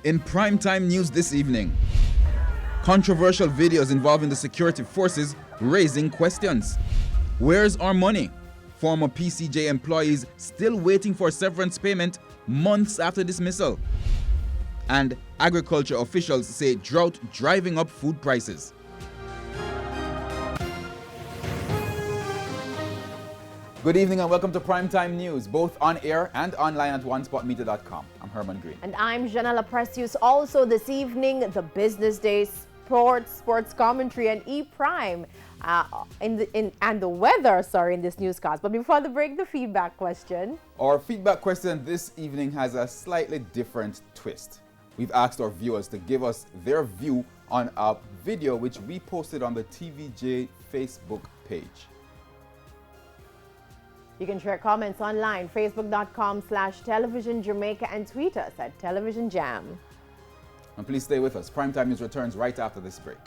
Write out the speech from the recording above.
In primetime news this evening, controversial videos involving the security forces raising questions. Where's our money? Former PCJ employees still waiting for severance payment months after dismissal. And agriculture officials say drought driving up food prices. Good evening and welcome to Primetime News, both on air and online at onespotmedia.com. I'm Herman Green. And I'm Janella Precious. Also this evening, the business day, sports commentary, and E-Prime and the weather, in this newscast. But before the break, the feedback question. Our feedback question this evening has a slightly different twist. We've asked our viewers to give us their view on a video which we posted on the TVJ Facebook page. You can share comments online, facebook.com/television Jamaica, and tweet us at Television Jam. And please stay with us. Primetime News returns right after this break.